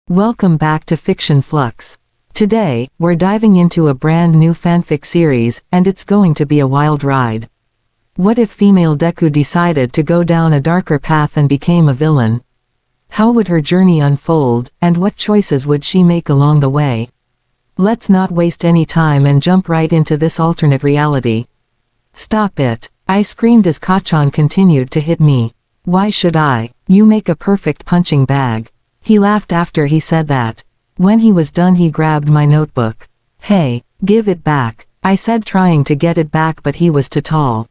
Welcome back to Fiction Flux. Today, we're diving into a brand new fanfic series, and it's going to be a wild ride. What if Female Deku decided to go down a darker path and became a villain? How would her journey unfold, and what choices would she make along the way? Let's not waste any time and jump right into this alternate reality. Stop it! I screamed as Kachan continued to hit me. Why should I? You make a perfect punching bag. He laughed after he said that. When he was done, he grabbed my notebook. Hey, give it back, I said, trying to get it back, but he was too tall.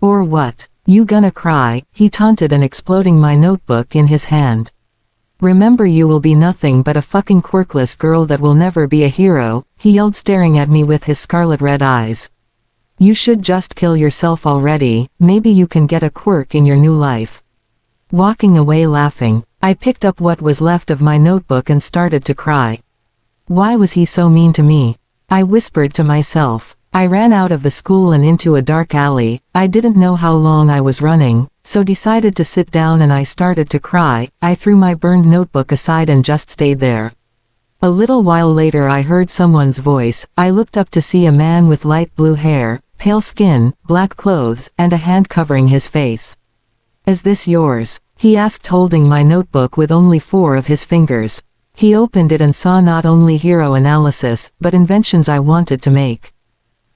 Or what? You gonna cry? He taunted and exploding my notebook in his hand. Remember, you will be nothing but a fucking quirkless girl that will never be a hero, he yelled, staring at me with his scarlet red eyes. You should just kill yourself already, maybe you can get a quirk in your new life. Walking away laughing, I picked up what was left of my notebook and started to cry. Why was he so mean to me? I whispered to myself. I ran out of the school and into a dark alley. I didn't know how long I was running, so decided to sit down, and I started to cry. I threw my burned notebook aside and just stayed there. A little while later, I heard someone's voice. I looked up to see a man with light blue hair, pale skin, black clothes, and a hand covering his face. Is this yours? He asked, holding my notebook with only 4 of his fingers. He opened it and saw not only hero analysis, but inventions I wanted to make.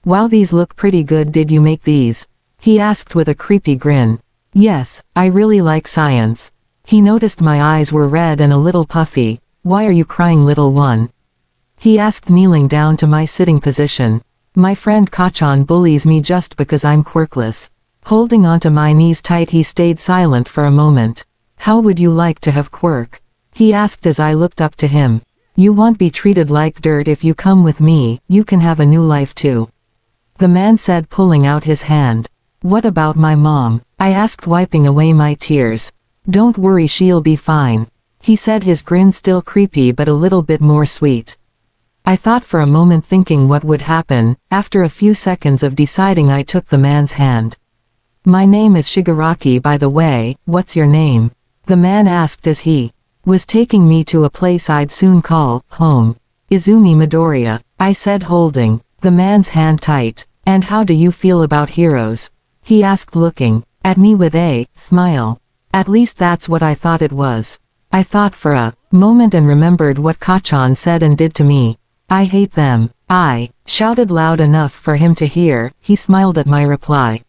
Wow, these look pretty good. Did you make these? He asked with a creepy grin. Yes, I really like science. He noticed my eyes were red and a little puffy. Why are you crying, little one? He asked, kneeling down to my sitting position. My friend Kachan bullies me just because I'm quirkless. Holding onto my knees tight, he stayed silent for a moment. How would you like to have quirk? He asked as I looked up to him. You won't be treated like dirt if you come with me, you can have a new life too. The man said, pulling out his hand. What about my mom? I asked, wiping away my tears. Don't worry, she'll be fine. He said, his grin still creepy but a little bit more sweet. I thought for a moment, thinking what would happen. After a few seconds of deciding, I took the man's hand. My name is Shigaraki, by the way. What's your name? The man asked as he was taking me to a place I'd soon call home. Izumi Midoriya, I said, holding the man's hand tight. And how do you feel about heroes? He asked, looking at me with a smile. At least that's what I thought it was. I thought for a moment and remembered what Kachan said and did to me. I hate them. I shouted loud enough for him to hear. He smiled at my reply.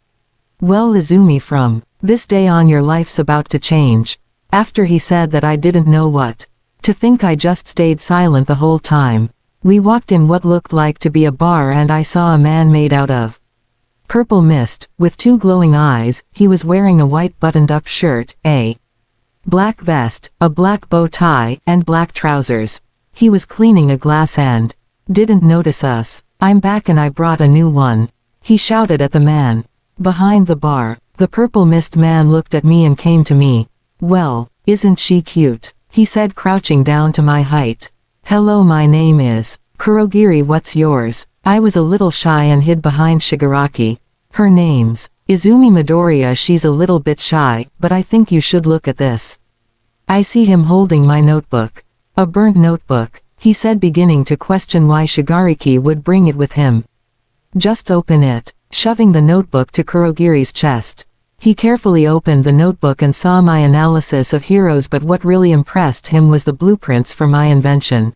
Well, Izumi, from this day on your life's about to change. After he said that, I didn't know what to think. I just stayed silent the whole time. We walked in what looked like to be a bar, and I saw a man made out of purple mist, with 2 glowing eyes. He was wearing a white buttoned-up shirt, a black vest, a black bow tie, and black trousers. He was cleaning a glass and didn't notice us. I'm back and I brought a new one, he shouted at the man behind the bar. The purple mist man looked at me and came to me. Well, isn't she cute? He said, crouching down to my height. Hello, my name is Kurogiri. What's yours? I was a little shy and hid behind Shigaraki. Her name's Izumi Midoriya. She's a little bit shy, but I think you should look at this. I see him holding my notebook. A burnt notebook, he said, beginning to question why Shigaraki would bring it with him. Just open it, shoving the notebook to Kurogiri's chest. He carefully opened the notebook and saw my analysis of heroes, but what really impressed him was the blueprints for my invention.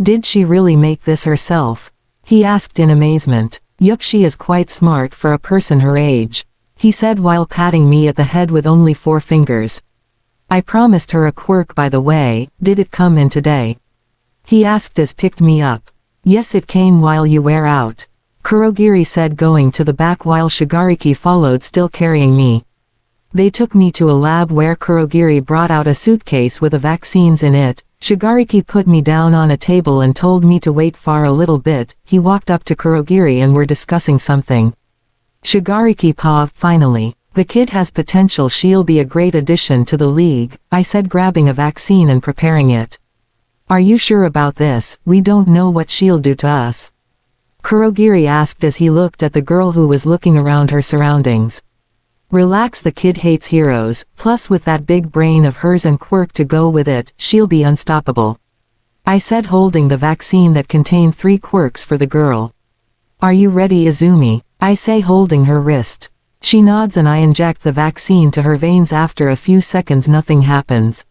Did she really make this herself? He asked in amazement. Yup, she is quite smart for a person her age, he said while patting me at the head with only 4 fingers. I promised her a quirk, by the way. Did it come in today? He asked as picked me up. Yes, it came while you were out, Kurogiri said, going to the back while Shigaraki followed, still carrying me. They took me to a lab where Kurogiri brought out a suitcase with the vaccines in it. Shigaraki put me down on a table and told me to wait for a little bit. He walked up to Kurogiri and were discussing something. Shigaraki paused. Finally, the kid has potential. She'll be a great addition to the league, I said, grabbing a vaccine and preparing it. Are you sure about this? We don't know what she'll do to us, Kurogiri asked as he looked at the girl who was looking around her surroundings. Relax, the kid hates heroes, plus with that big brain of hers and quirk to go with it, she'll be unstoppable. I said, holding the vaccine that contained 3 quirks for the girl. Are you ready, Izumi? I say, holding her wrist. She nods and I inject the vaccine to her veins. After a few seconds nothing happens.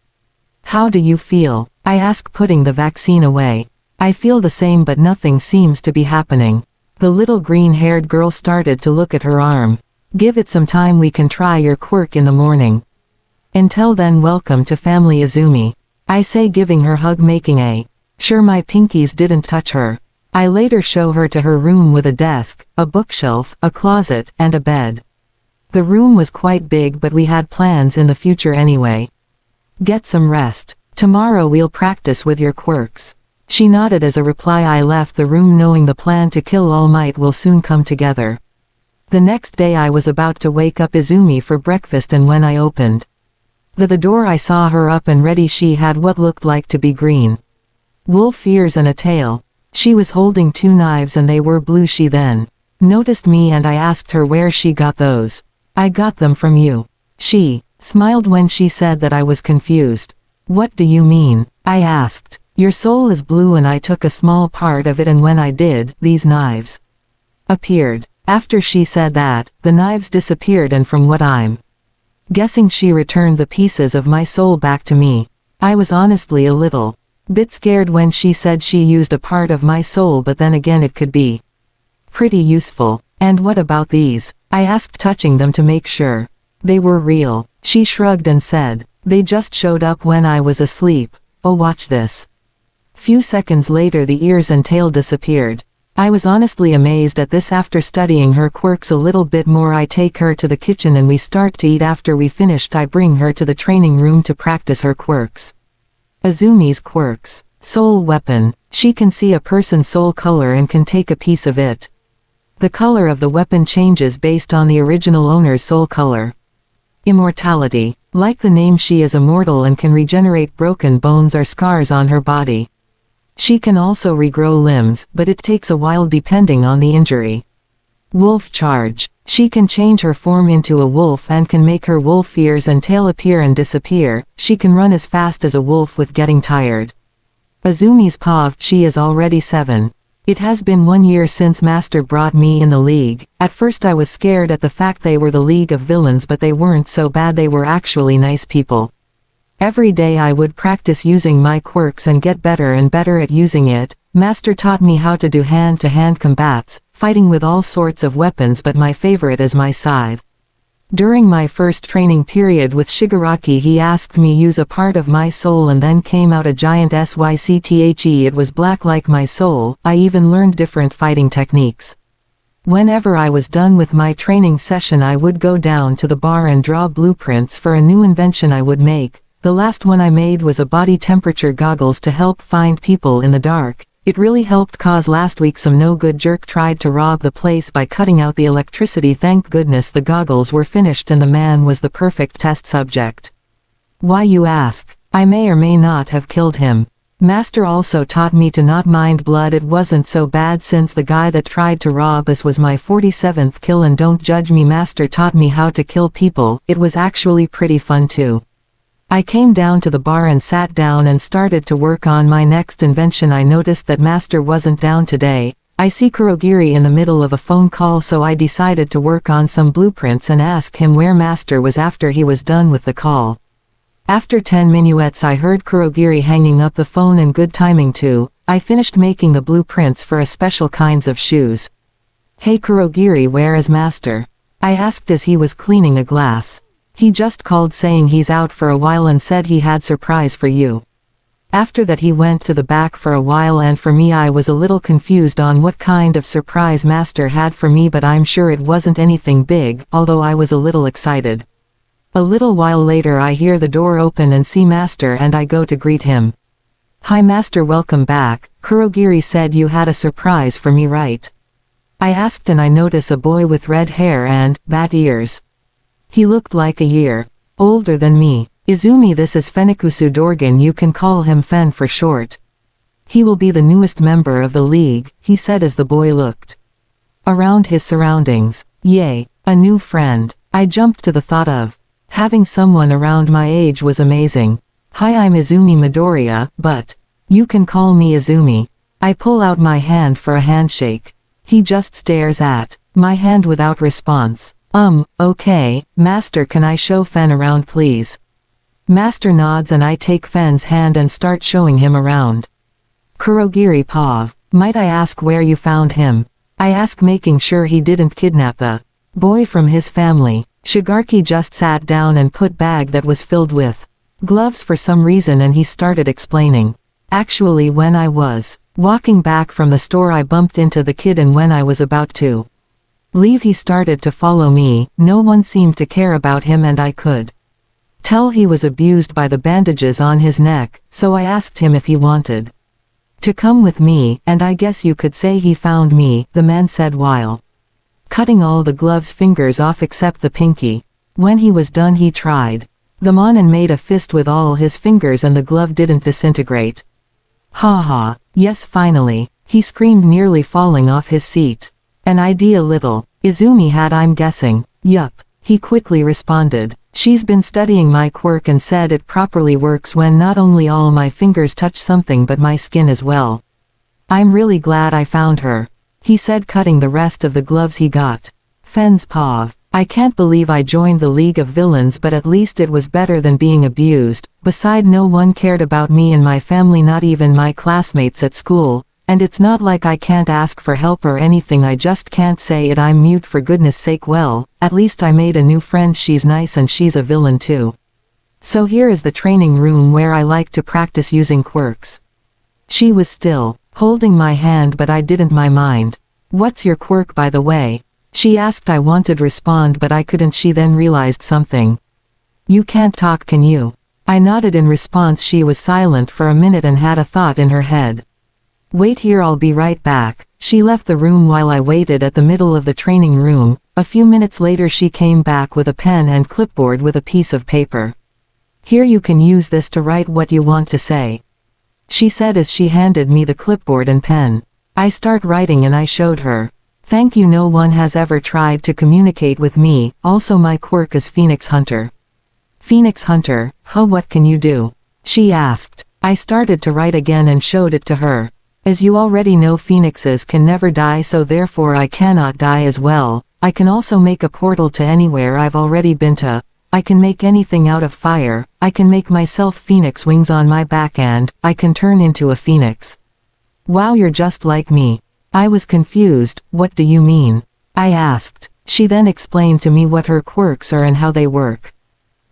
How do you feel? I ask, putting the vaccine away. I feel the same, but nothing seems to be happening. The little green-haired girl started to look at her arm. Give it some time, we can try your quirk in the morning. Until then, welcome to family, Izumi. I say, giving her hug, making sure my pinkies didn't touch her. I later show her to her room with a desk, a bookshelf, a closet, and a bed. The room was quite big, but we had plans in the future anyway. Get some rest. Tomorrow we'll practice with your quirks. She nodded as a reply. I left the room knowing the plan to kill All Might will soon come together. The next day I was about to wake up Izumi for breakfast, and when I opened the door I saw her up and ready. She had what looked like to be green wolf ears and a tail. She was holding 2 knives and they were blue. She then noticed me and I asked her where she got those. I got them from you. She smiled when she said that. I was confused. What do you mean? I asked. Your soul is blue and I took a small part of it, and when I did, these knives appeared. After she said that, the knives disappeared, and from what I'm guessing, she returned the pieces of my soul back to me. I was honestly a little bit scared when she said she used a part of my soul, but then again it could be pretty useful. And what about these? I asked, touching them to make sure they were real. She shrugged and said, they just showed up when I was asleep. Oh, watch this. Few seconds later the ears and tail disappeared. I was honestly amazed at this. After studying her quirks a little bit more, I take her to the kitchen and we start to eat. After we finished, I bring her to the training room to practice her quirks. Izumi's quirks. Soul weapon. She can see a person's soul color and can take a piece of it. The color of the weapon changes based on the original owner's soul color. Immortality. Like the name, she is immortal and can regenerate broken bones or scars on her body. She can also regrow limbs, but it takes a while depending on the injury. Wolf charge. She can change her form into a wolf and can make her wolf ears and tail appear and disappear. She can run as fast as a wolf with getting tired. Izumi's paw. She is already 7. It has been 1 year since Master brought me in the league. At first I was scared at the fact they were the League of Villains, but they weren't so bad. They were actually nice people. Every day I would practice using my quirks and get better and better at using it. Master taught me how to do hand-to-hand combats, fighting with all sorts of weapons, but my favorite is my scythe. During my first training period with Shigaraki, he asked me use a part of my soul and then came out a giant Sycthe. It was black like my soul. I even learned different fighting techniques. Whenever I was done with my training session, I would go down to the bar and draw blueprints for a new invention I would make. The last one I made was a body temperature goggles to help find people in the dark. It really helped, cause last week some no-good jerk tried to rob the place by cutting out the electricity. Thank goodness the goggles were finished and the man was the perfect test subject. Why, you ask? I may or may not have killed him. Master also taught me to not mind blood. It wasn't so bad since the guy that tried to rob us was my 47th kill, and don't judge me. Master taught me how to kill people. It was actually pretty fun too. I came down to the bar and sat down and started to work on my next invention. I noticed that Master wasn't down today. I see Kurogiri in the middle of a phone call, so I decided to work on some blueprints and ask him where Master was after he was done with the call. After 10 minuets I heard Kurogiri hanging up the phone, and good timing too. I finished making the blueprints for a special kinds of shoes. Hey Kurogiri, where is Master? I asked as he was cleaning a glass. He just called saying he's out for a while and said he had surprise for you. After that he went to the back for a while, and for me I was a little confused on what kind of surprise Master had for me, but I'm sure it wasn't anything big, although I was a little excited. A little while later I hear the door open and see Master, and I go to greet him. Hi Master, welcome back. Kurogiri said you had a surprise for me, right? I asked, and I notice a boy with red hair and bat ears. He looked like a year older than me. Izumi, this is Fenikusu Dorgan, you can call him Fen for short. He will be the newest member of the league, he said as the boy looked around his surroundings. Yay, a new friend. I jumped to the thought of having someone around my age was amazing. Hi, I'm Izumi Midoriya, but You can call me Izumi. I pull out my hand for a handshake. He just stares at my hand without response. Okay, Master, can I show Fen around please? Master nods and I take Fen's hand and start showing him around. Kurogiri Pav, might I ask where you found him? I ask, making sure he didn't kidnap the boy from his family. Shigaraki just sat down and put bag that was filled with gloves for some reason, and he started explaining. Actually, when I was walking back from the store I bumped into the kid, and when I was about to leave he started to follow me. No one seemed to care about him and I could tell he was abused by the bandages on his neck, so I asked him if he wanted to come with me, and I guess you could say he found me, the man said while cutting all the gloves' fingers off except the pinky. When he was done he tried them on and made a fist with all his fingers and the glove didn't disintegrate. Ha ha, yes finally, he screamed, nearly falling off his seat. An idea little Izumi had, I'm guessing. Yup, he quickly responded. She's been studying my quirk and said it properly works when not only all my fingers touch something but my skin as well. I'm really glad I found her, he said, cutting the rest of the gloves he got. Fen's pav. I can't believe I joined the League of Villains, but at least it was better than being abused. Beside, no one cared about me and my family, not even my classmates at school. And it's not like I can't ask for help or anything, I just can't say it. I'm mute, for goodness sake. Well, at least I made a new friend, she's nice and she's a villain too. So here is the training room where I like to practice using quirks. She was still holding my hand, but I didn't mind. What's your quirk, by the way? She asked. I wanted to respond but I couldn't. She then realized something. You can't talk, can you? I nodded in response. She was silent for a minute and had a thought in her head. Wait here, I'll be right back. She left the room while I waited at the middle of the training room. A few minutes later she came back with a pen and clipboard with a piece of paper. Here, you can use this to write what you want to say, she said as she handed me the clipboard and pen. I start writing and I showed her. Thank you, no one has ever tried to communicate with me. Also, my quirk is Phoenix Hunter. Phoenix Hunter, huh, what can you do? She asked. I started to write again and showed it to her. As you already know, phoenixes can never die, so therefore I cannot die as well. I can also make a portal to anywhere I've already been to. I can make anything out of fire. I can make myself phoenix wings on my back, and I can turn into a phoenix. Wow, you're just like me. I was confused. What do you mean? I asked. She then explained to me what her quirks are and how they work.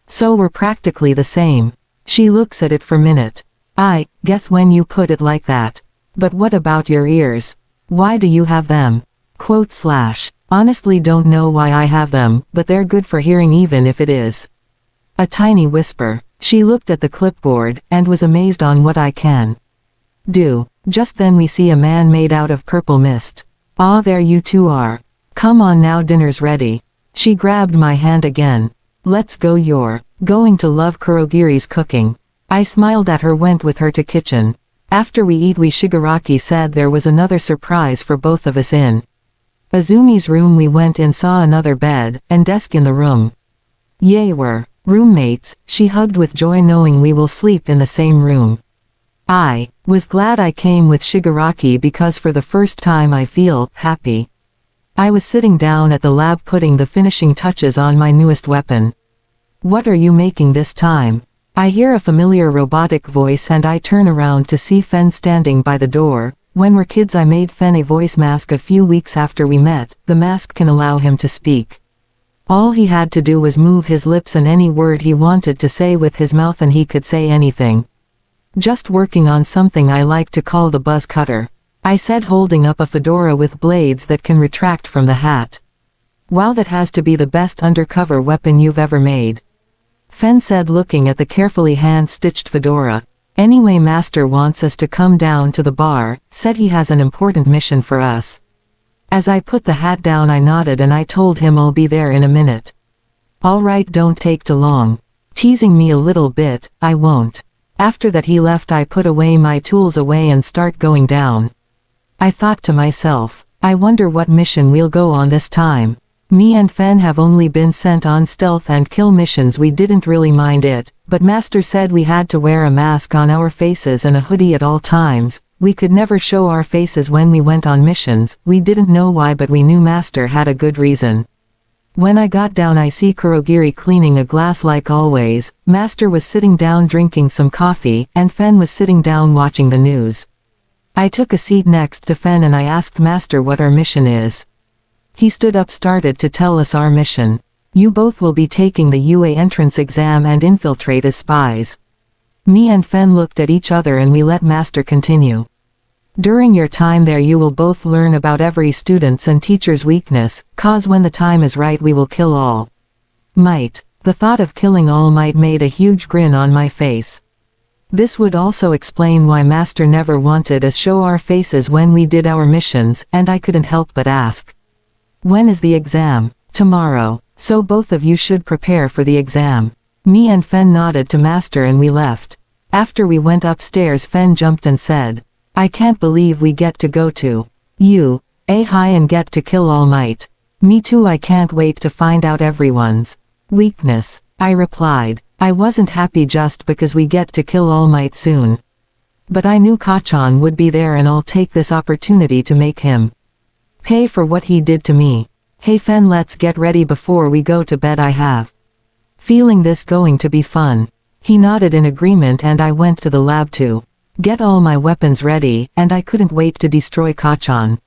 So we're practically the same. She looks at it for a minute. I guess when you put it like that. But what about your ears? Why do you have them? / Honestly don't know why I have them, but they're good for hearing even if it is a tiny whisper. She looked at the clipboard, and was amazed on what I can do. Just then we see a man made out of purple mist. Ah, there you two are. Come on now, dinner's ready. She grabbed my hand again. Let's go, you're going to love Kurogiri's cooking. I smiled at her, went with her to kitchen. After we eat, Shigaraki said there was another surprise for both of us in Izumi's room. We went and saw another bed and desk in the room. Yay, we're roommates, she hugged with joy, knowing we will sleep in the same room. I was glad I came with Shigaraki because for the first time I feel happy. I was sitting down at the lab putting the finishing touches on my newest weapon. What are you making this time? I hear a familiar robotic voice and I turn around to see Fen standing by the door. When we're kids, I made Fen a voice mask a few weeks after we met. The mask can allow him to speak. All he had to do was move his lips and any word he wanted to say with his mouth and he could say anything. Just working on something I like to call the buzz cutter, I said, holding up a fedora with blades that can retract from the hat. Wow, that has to be the best undercover weapon you've ever made. Fen said, looking at the carefully hand-stitched fedora. Anyway, Master wants us to come down to the bar, said he has an important mission for us. As I put the hat down I nodded and I told him I'll be there in a minute. Alright, don't take too long. Teasing me a little bit, I won't. After that he left. I put away my tools away and start going down. I thought to myself, I wonder what mission we'll go on this time. Me and Fen have only been sent on stealth and kill missions. We didn't really mind it, but Master said we had to wear a mask on our faces and a hoodie at all times. We could never show our faces when we went on missions. We didn't know why, but we knew Master had a good reason. When I got down, I see Kurogiri cleaning a glass like always. Master was sitting down drinking some coffee, and Fen was sitting down watching the news. I took a seat next to Fen and I asked Master what our mission is. He stood up, started to tell us our mission. You both will be taking the UA entrance exam and infiltrate as spies. Me and Fen looked at each other and we let Master continue. During your time there you will both learn about every student's and teacher's weakness, cause when the time is right we will kill all might. The thought of killing all might made a huge grin on my face. This would also explain why Master never wanted us show our faces when we did our missions, and I couldn't help but ask. When is the exam? Tomorrow. So both of you should prepare for the exam. Me and Fen nodded to Master and we left. After we went upstairs, Fen jumped and said, I can't believe we get to go to high and get to kill All Might. Me too, I can't wait to find out everyone's weakness. I replied. I wasn't happy just because we get to kill All Might soon. But I knew Kachan would be there and I'll take this opportunity to make him pay for what he did to me. Hey Fen, let's get ready before we go to bed. I have feeling this going to be fun. He nodded in agreement and I went to the lab to get all my weapons ready, and I couldn't wait to destroy Kachan.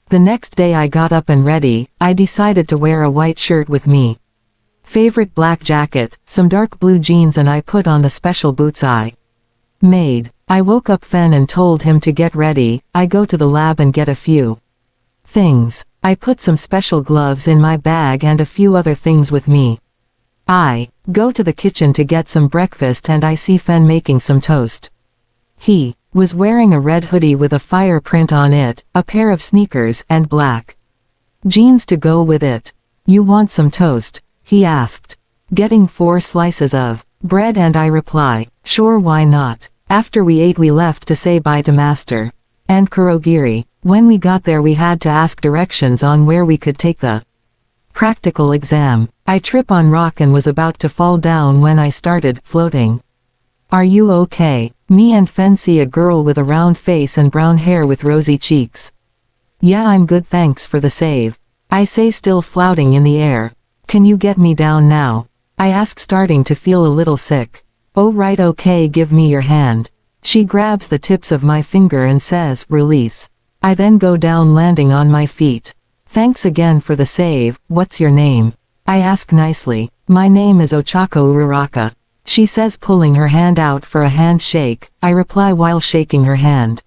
The next day I got up and ready. I decided to wear a white shirt with me favorite black jacket, some dark blue jeans, and I put on the special boots I made. I woke up Fen and told him to get ready. I go to the lab and get a few things. I put some special gloves in my bag and a few other things with me. I go to the kitchen to get some breakfast and I see Fen making some toast. He was wearing a red hoodie with a fire print on it, a pair of sneakers, and black jeans to go with it. You want some toast? He asked. Getting 4 slices of bread, and I reply, sure, why not? After we ate we left to say bye to Master and Kurogiri. When we got there we had to ask directions on where we could take the practical exam. I trip on rock and was about to fall down when I started floating. Are you okay? Me and Fen see a girl with a round face and brown hair with rosy cheeks. Yeah, I'm good, thanks for the save. I say, still floating in the air. Can you get me down now? I ask, starting to feel a little sick. Oh right, okay, give me your hand. She grabs the tips of my finger and says, release. I then go down, landing on my feet. Thanks again for the save. What's your name? I ask nicely. My name is Ochako Uraraka. She says, pulling her hand out for a handshake. I reply while shaking her hand.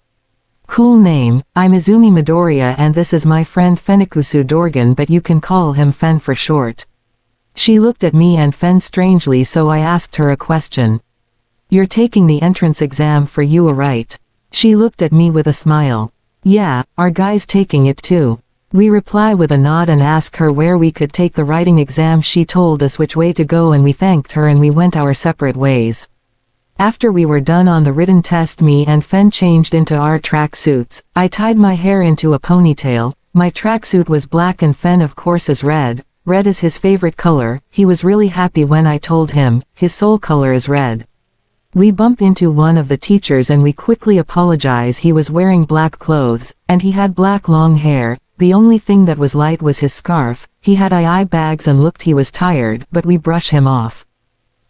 Cool name. I'm Izumi Midoriya and this is my friend Fenikusu Dorgan, but you can call him Fen for short. She looked at me and Fen strangely, so I asked her a question. You're taking the entrance exam for UA, right? She looked at me with a smile. Yeah, our guy's taking it too. We reply with a nod and ask her where we could take the writing exam. She told us which way to go and we thanked her and we went our separate ways. After we were done on the written test, me and Fen changed into our track suits. I tied my hair into a ponytail. My tracksuit was black and Fen of course is red. Red is his favorite color. He was really happy when I told him his soul color is red. We bump into one of the teachers and we quickly apologize. He was wearing black clothes, and he had black long hair. The only thing that was light was his scarf. He had eye bags and looked he was tired, but we brush him off.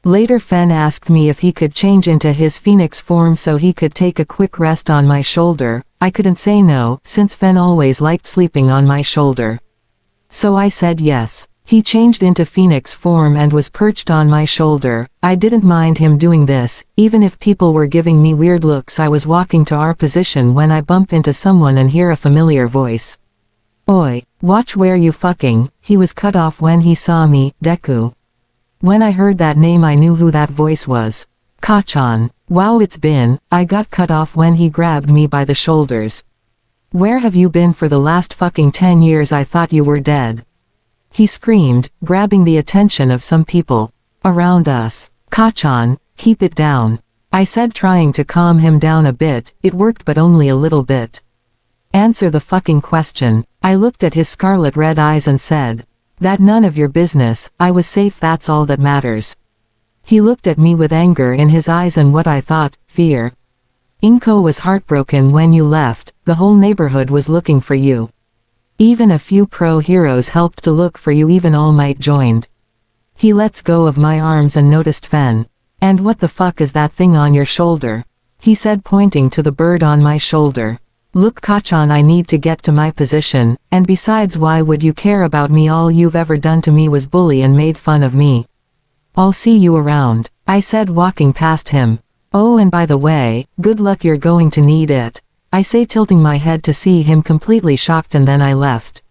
Later Fen asked me if he could change into his phoenix form so he could take a quick rest on my shoulder. I couldn't say no, since Fen always liked sleeping on my shoulder. So I said yes. He changed into phoenix form and was perched on my shoulder. I didn't mind him doing this, even if people were giving me weird looks. I was walking to our position when I bump into someone and hear a familiar voice. Oi, watch where you fucking. He was cut off when he saw me, Deku. When I heard that name I knew who that voice was. Kachan. Wow, it's been. I got cut off when he grabbed me by the shoulders. Where have you been for the last fucking 10 years? I thought you were dead. He screamed, grabbing the attention of some people around us. Kachan, keep it down. I said, trying to calm him down a bit. It worked, but only a little bit. Answer the fucking question. I looked at his scarlet red eyes and said, That none of your business, I was safe, that's all that matters. He looked at me with anger in his eyes and what I thought, fear. Inko was heartbroken when you left, the whole neighborhood was looking for you. Even a few pro-heroes helped to look for you, even All Might joined. He lets go of my arms and noticed Fen. And what the fuck is that thing on your shoulder? He said, pointing to the bird on my shoulder. Look Kachan, I need to get to my position, and besides, why would you care about me? All you've ever done to me was bully and made fun of me. I'll see you around, I said, walking past him. Oh, and by the way, good luck, you're going to need it, I say, tilting my head to see him completely shocked, and then I left.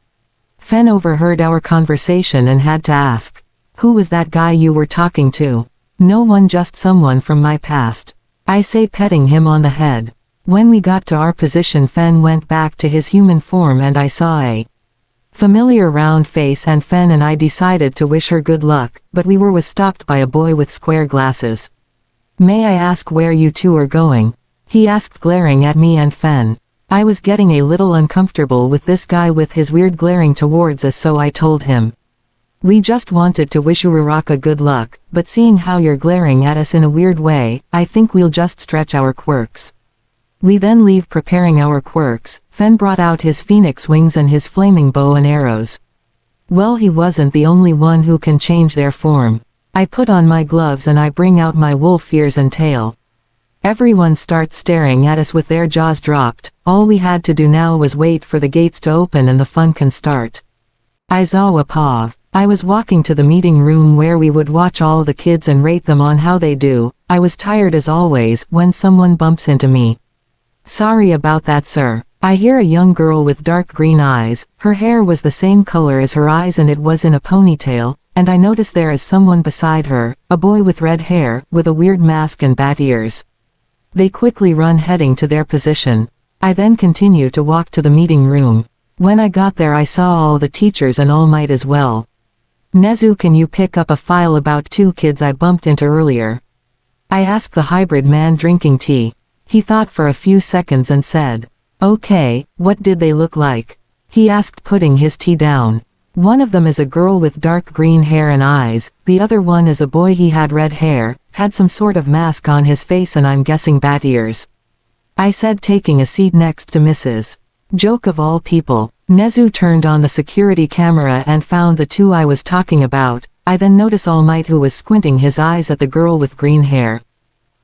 Fen overheard our conversation and had to ask, who was that guy you were talking to? No one, just someone from my past, I say, petting him on the head. When we got to our position, Fen went back to his human form and I saw a familiar round face, and Fen and I decided to wish her good luck, but we was stopped by a boy with square glasses. May I ask where you two are going? He asked, glaring at me and Fen. I was getting a little uncomfortable with this guy with his weird glaring towards us, so I told him. We just wanted to wish Uraraka good luck, but seeing how you're glaring at us in a weird way, I think we'll just stretch our quirks. We then leave preparing our quirks. Fen brought out his phoenix wings and his flaming bow and arrows. Well, he wasn't the only one who can change their form. I put on my gloves and I bring out my wolf ears and tail. Everyone starts staring at us with their jaws dropped. All we had to do now was wait for the gates to open and the fun can start. Aizawa Pav. I was walking to the meeting room where we would watch all the kids and rate them on how they do. I was tired as always when someone bumps into me. Sorry about that, sir. I hear a young girl with dark green eyes. Her hair was the same color as her eyes and it was in a ponytail, and I notice there is someone beside her, a boy with red hair, with a weird mask and bat ears. They quickly run heading to their position. I then continue to walk to the meeting room. When I got there I saw all the teachers and All Might as well. Nezu, can you pick up a file about two kids I bumped into earlier? I asked the hybrid man drinking tea. He thought for a few seconds and said, okay, what did they look like? He asked, putting his tea down. One of them is a girl with dark green hair and eyes, the other one is a boy, he had red hair, had some sort of mask on his face and I'm guessing bat ears. I said, taking a seat next to Mrs. Joke of all people. Nezu turned on the security camera and found the two I was talking about. I then notice All Might, who was squinting his eyes at the girl with green hair.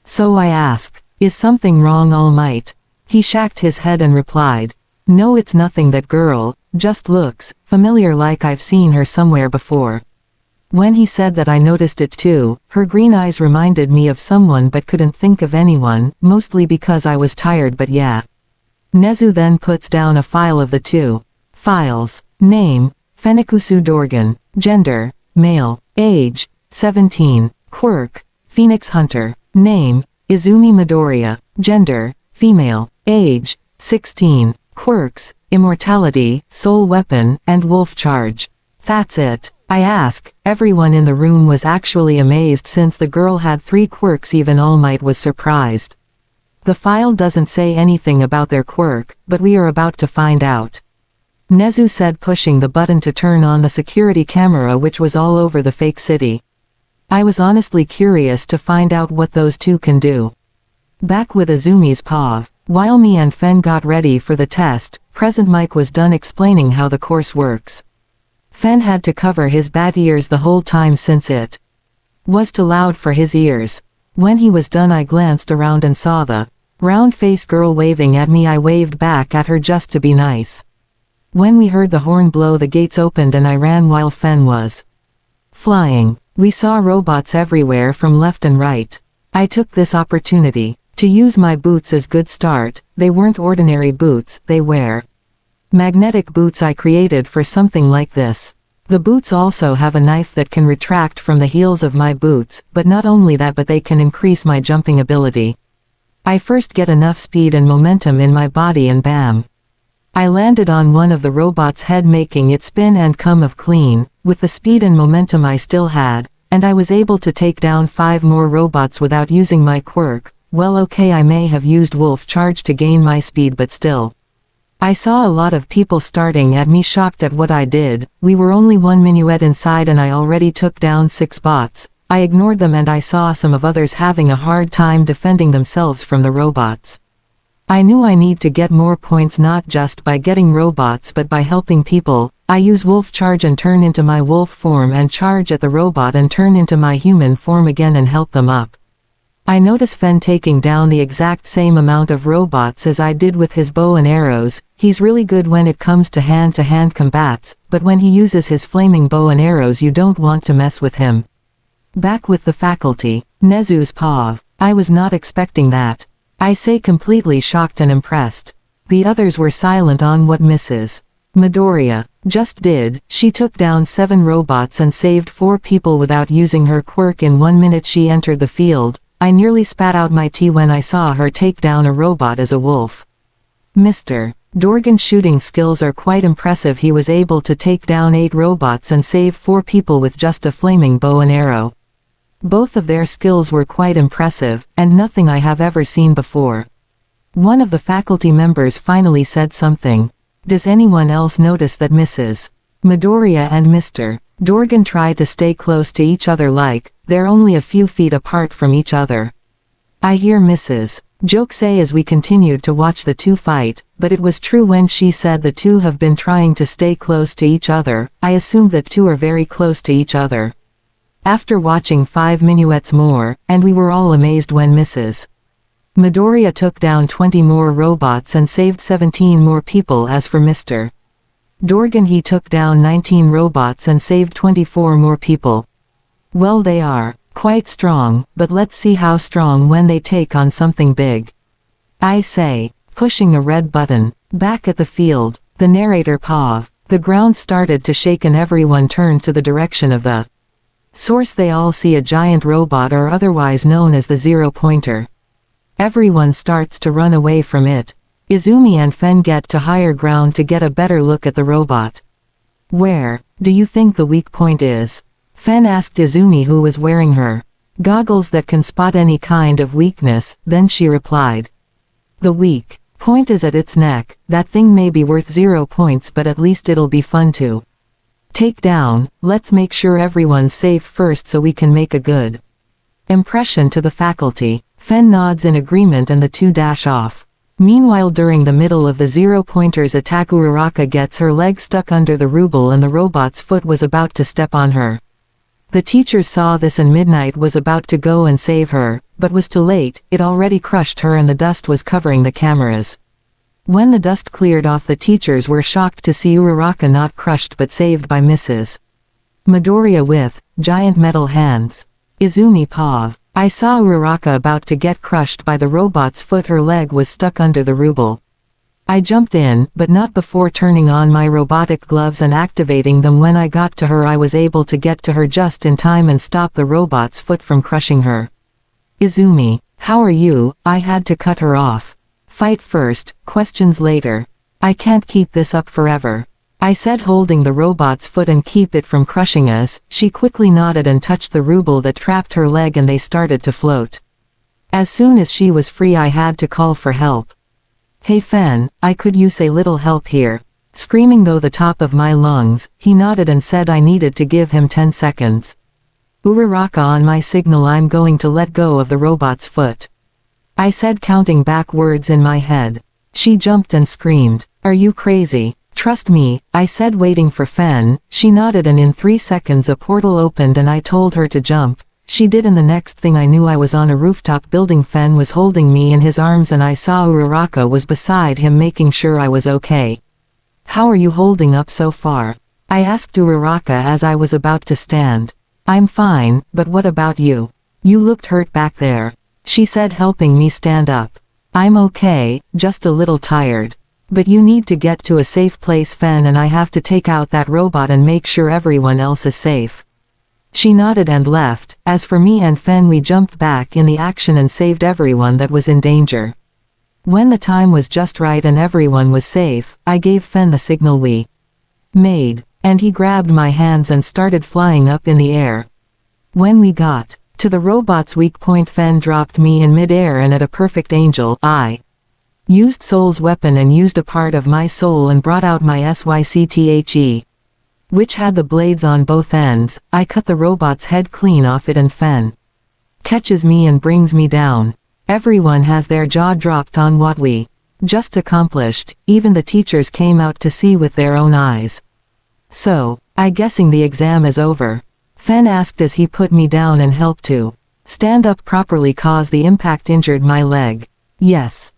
So I ask, is something wrong, All Might? He shacked his head and replied, no, it's nothing. That girl just looks familiar, like I've seen her somewhere before. When he said that I noticed it too. Her green eyes reminded me of someone but couldn't think of anyone, mostly because I was tired, but yeah. Nezu then puts down a file of the two files. Name, Fenikusu Dorgan. Gender, male. Age, 17. Quirk, Phoenix Hunter. Name, Izumi Midoriya. Gender, female. Age, 16. Quirks, Immortality, Soul Weapon, and Wolf Charge. That's it. I ask. Everyone in the room was actually amazed since the girl had 3 quirks. Even All Might was surprised. The file doesn't say anything about their quirk, but we are about to find out. Nezu said, pushing the button to turn on the security camera which was all over the fake city. I was honestly curious to find out what those two can do. Back with Izumi's POV. While me and Fen got ready for the test, Present Mike was done explaining how the course works. Fen had to cover his bat ears the whole time since it was too loud for his ears. When he was done I glanced around and saw the round-faced girl waving at me. I waved back at her just to be nice. When we heard the horn blow, the gates opened and I ran while Fen was flying. We saw robots everywhere from left and right. I took this opportunity to use my boots as good start. They weren't ordinary boots, they were magnetic boots I created for something like this. The boots also have a knife that can retract from the heels of my boots, but not only that, but they can increase my jumping ability. I first get enough speed and momentum in my body and bam. I landed on one of the robot's head, making it spin and come off clean. With the speed and momentum I still had, and I was able to take down 5 more robots without using my quirk. Well, okay, I may have used Wolf Charge to gain my speed, but still. I saw a lot of people starting at me shocked at what I did. We were only one minuet inside and I already took down 6 bots. I ignored them and I saw some of others having a hard time defending themselves from the robots. I knew I need to get more points not just by getting robots but by helping people. I use wolf charge and turn into my wolf form and charge at the robot and turn into my human form again and help them up. I notice Fen taking down the exact same amount of robots as I did with his bow and arrows. He's really good when it comes to hand combats, but when he uses his flaming bow and arrows you don't want to mess with him. Back with the faculty. Nezu's pav. I was not expecting that. I say completely shocked and impressed. The others were silent on what Mrs. Midoriya just did. She took down 7 robots and saved 4 people without using her quirk in 1 minute she entered the field. I nearly spat out my tea when I saw her take down a robot as a wolf. Mr. Dorgan's shooting skills are quite impressive. He was able to take down 8 robots and save 4 people with just a flaming bow and arrow. Both of their skills were quite impressive, and nothing I have ever seen before. One of the faculty members finally said something. Does anyone else notice that Mrs. Midoriya and Mr. Dorgan try to stay close to each other like they're only a few feet apart from each other? I hear Mrs. Joke say as we continued to watch the two fight, but it was true when she said the two have been trying to stay close to each other. I assumed that two are very close to each other. After watching 5 minuets more, and we were all amazed when Mrs. Midoriya took down 20 more robots and saved 17 more people. As for Mr. Dorgan, he took down 19 robots and saved 24 more people. Well, they are quite strong, but let's see how strong when they take on something big. I say, pushing a red button. Back at the field, the narrator paused. The ground started to shake and everyone turned to the direction of the source. They all see a giant robot, or otherwise known as the 0-pointer. Everyone starts to run away from it. Izumi and Fen get to higher ground to get a better look at the robot. Where do you think the weak point is? Fen asked Izumi, who was wearing her goggles that can spot any kind of weakness. Then she replied, the weak point is at its neck. That thing may be worth 0 points, but at least it'll be fun to take down. Let's make sure everyone's safe first so we can make a good impression to the faculty. Fen nods in agreement and the two dash off. Meanwhile, during the middle of the 0-pointer's attack, Uraraka gets her leg stuck under the ruble and the robot's foot was about to step on her. The teachers saw this and Midnight was about to go and save her, but was too late. It already crushed her and the dust was covering the cameras. When the dust cleared off, the teachers were shocked to see Uraraka not crushed but saved by Mrs. Midoriya with giant metal hands. Izumi paused. I saw Uraraka about to get crushed by the robot's foot. Her leg was stuck under the ruble. I jumped in, but not before turning on my robotic gloves and activating them. When I got to her, I was able to get to her just in time and stop the robot's foot from crushing her. Izumi, how are you? I had to cut her off. Fight first, questions later. I can't keep this up forever, I said, holding the robot's foot and keep it from crushing us. She quickly nodded and touched the ruble that trapped her leg and they started to float. As soon as she was free, I had to call for help. Hey Fen, I could use a little help here. Screaming though the top of my lungs, he nodded and said I needed to give him 10 seconds. Uraraka, on my signal I'm going to let go of the robot's foot, I said, counting backwards in my head. She jumped and screamed, are you crazy? Trust me, I said, waiting for Fen. She nodded and in 3 seconds a portal opened and I told her to jump. She did, and the next thing I knew I was on a rooftop building. Fen was holding me in his arms and I saw Uraraka was beside him, making sure I was okay. How are you holding up so far? I asked Uraraka as I was about to stand. I'm fine, but what about you? You looked hurt back there, she said, helping me stand up. I'm okay, just a little tired. But you need to get to a safe place, Fen, and I have to take out that robot and make sure everyone else is safe. She nodded and left. As for me and Fen, we jumped back in the action and saved everyone that was in danger. When the time was just right and everyone was safe, I gave Fen the signal we made, and he grabbed my hands and started flying up in the air. When we got to the robot's weak point, Fen dropped me in mid-air and at a perfect angle, I Used Soul's weapon and used a part of my soul and brought out my SYCTHE. Which had the blades on both ends. I cut the robot's head clean off it and Fen catches me and brings me down. Everyone has their jaw dropped on what we just accomplished. Even the teachers came out to see with their own eyes. So, I guessing the exam is over? Fen asked as he put me down and helped to stand up properly cause the impact injured my leg. Yes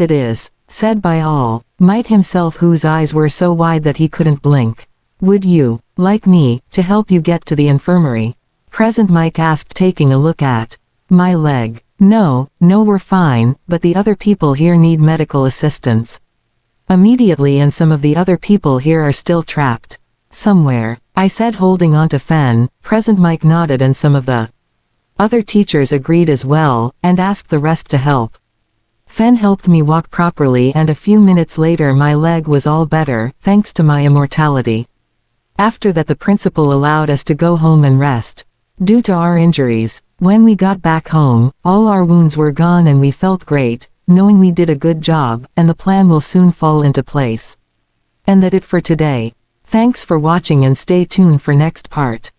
it is, said by all, Might himself whose eyes were so wide that he couldn't blink. Would you like me to help you get to the infirmary? Present Mike asked taking a look at my leg. No, we're fine, but the other people here need medical assistance immediately and some of the other people here are still trapped somewhere, I said holding on to Fen. Present Mike nodded and some of the other teachers agreed as well, and asked the rest to help. Fen helped me walk properly and a few minutes later my leg was all better, thanks to my immortality. After that the principal allowed us to go home and rest. Due to our injuries, when we got back home, all our wounds were gone and we felt great, knowing we did a good job, and the plan will soon fall into place. And that's it for today. Thanks for watching and stay tuned for next part.